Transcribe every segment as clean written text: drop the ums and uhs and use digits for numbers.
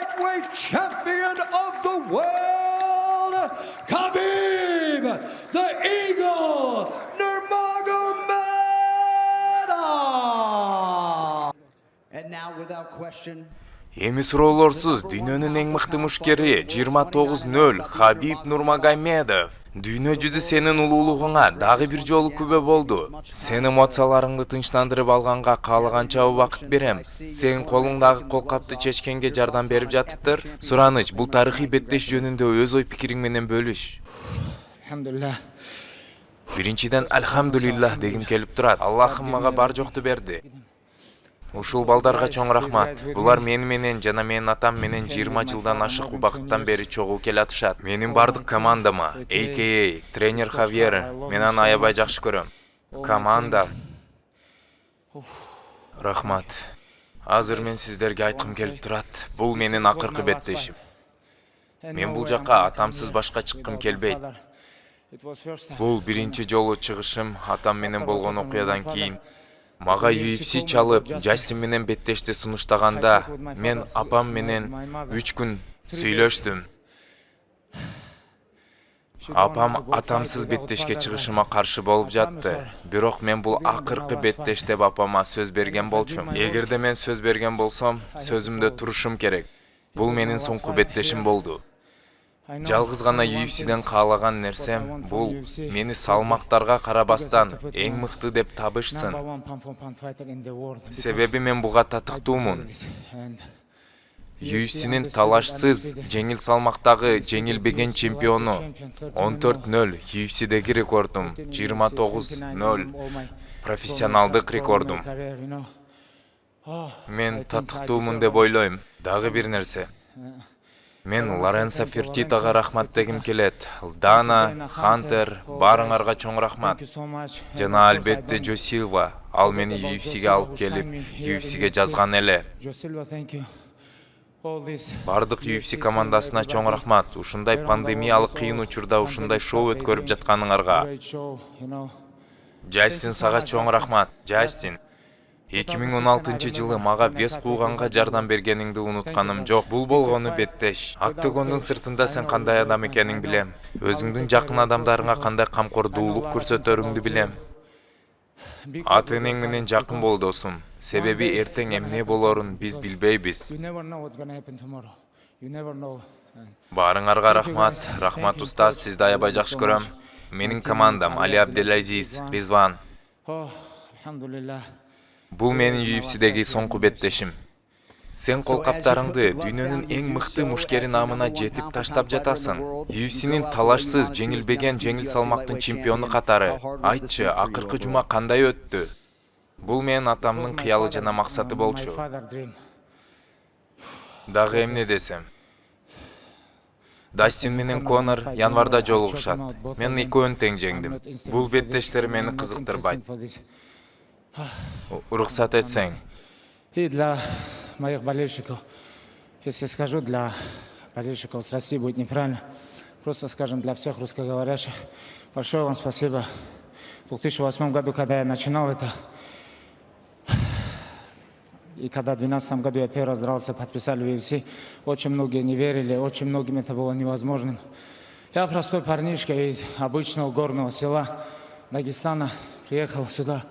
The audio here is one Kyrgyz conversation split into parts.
lightweight champion of the world, Khabib, the Eagle Nurmagomedov. And now, without question, Эми суроолорсуз дүйнөнүн эң мыкты мушкери 29-0 Хабиб Нурмагомедов. Дүйнө жүзү сенин улуулугуңа дагы бир жолу күбө болду. Сен эмоцияларыңды тынчтандырып алганга каалаганча убакыт берем. Сен колуңдагы колкапты чечкенге жардам берип жатыптыр. Сураныч, бул тарыхый беттеш жөнүндө өз ой пикириң менен бөлүш. Алхамдулиллах. Биринчиден алхамдулиллах дегим келип турат. Аллахым мага бар жокту берди. Ушул балдарга чоң рахмат. Булар мени менен жана менин атам менен 20 жылдан ашык убакыттан бери чогуу келатышат. Менин бардык командама, AKA тренер Хавьер, мен аны аябай жакшы көрөм. Команда. Рахмат. Азыр мен сиздерге айткым келип турат. Бул менин акыркы беттешим. Мен бул жакка атамсыз башка чыккым келбейт. Бул биринчи жолу чыгышым атам менен болгон окуядан кийин. Мага UFC чалып, Джастин менен беттешти сунуштаганда, мен апам менен 3 күн сүйлөштүм. Апам атамсыз беттешке чыгышыма каршы болуп жатты. Бирок мен бул акыркы беттеш деп апама сөз берген болчумун. Эгерде мен сөз берген болсом, сөзүмдө турушум керек. Бул менин соңку беттешим болду. Жалгыз гана UFC'ден каалаган нерсем бул мени салмактарга карабастан эң мыкты деп табышсын. Себеби мен буга татыктуумун. UFC'нин талашсыз жеңил салмактагы жеңилбеген чемпиону 14-0 UFC'деги рекордум 29-0 профессионалдык рекордум. Мен татыктуумун деп ойлойм. Дагы бир нерсе. Мен Лоренцо Фертитага рахмат дегим келет. Дана, Хантер, барыңарга чоң рахмат. Жана албетте Джо Силва, ал мени UFC'ге алып келип, UFC'ге жазган эле. Бардык UFC командасына чоң рахмат. Ушундай пандемиялык кыйын учурда ушундай шоу өткөрүп жатканыңарга. Джастин, сага чоң рахмат. Джастин, 2016 жылы мага вес кууганга жардам бергениңди унутканым жок. Бул болгону беттеш. Октогондун сыртында сен кандай адам экениңди билем. Өзүңдүн жакын адамдарыңа кандай камкордуулук көрсөтөрүңдү билем. Ата-энең менен жакын бол досум. Себеби эртең эмне болорун биз билбейбиз. Барыңарга рахмат. Рахмат устаз, сизди аябай жакшы көрөм. Менин командам Али Абделазиз, Ризван. Бул менин UFC'деги соңку беттешим. Сен колкаптарыңды дүйнөнүн эң мыкты мушкери намына жетип таштап жатасың. UFC'нин талашсыз жеңилбеген жеңил салмактын чемпиону катары. Айтчы, акыркы жума кандай өттү? Бул менин атамдын кыялы жана максаты болчу. Дагы эмне десем? Дастин менен Конор январда жолугушат. Мен экөөнү тең жеңдим. Бул беттештер мени кызыктырбайт. Рухсат этсең. И для моих болельщиков, если скажу для болельщиков с России, будет неправильно. Просто скажем для всех русскоговорящих. Большое вам спасибо. В 2008 году, когда я начинал это, и когда в 2012 году я первый раз дрался, подписали в UFC, очень многие не верили, очень многим это было невозможным. Я простой парнишка из обычного горного села Дагестана, приехал сюда.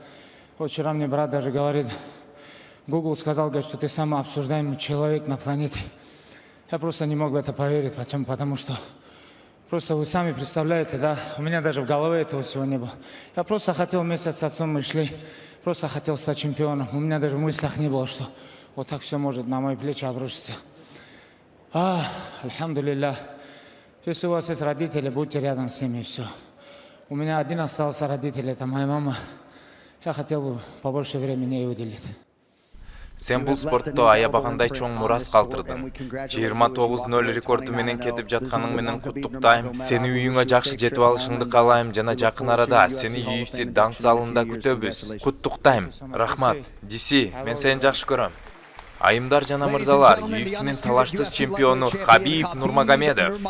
Вот вчера мне брат даже говорит, Google сказал, говорит, что ты самый обсуждаемый человек на планете. Я просто не мог в это поверить. Почему? Потому что просто вы сами представляете, да, у меня даже в голове этого всего не было. Я просто хотел вместе с отцом, мы шли, просто хотел стать чемпионом. У меня даже в мыслях не было, что вот так все может на мои плечи обрушиться. Альхамдулиллах. Если у вас есть родители, будьте рядом с ними, и все. У меня один остался родитель, это моя мама. Я хотел бы побольше времени ей уделить. Сен бул спортто аябагандай чоң мурас калтырдың. 29-0 рекорду менен кетип жатканың менен куттуктайм. Сени үйүңө жакшы жетип алышыңды каалайм жана жакын арада сени UFC данс залында күтөбүз. Куттуктайм. Рахмат. DC, мен сени жакшы көрөм. Айымдар жана мырзалар, UFC'нин талашсыз чемпиону Хабиб Нурмагомедов.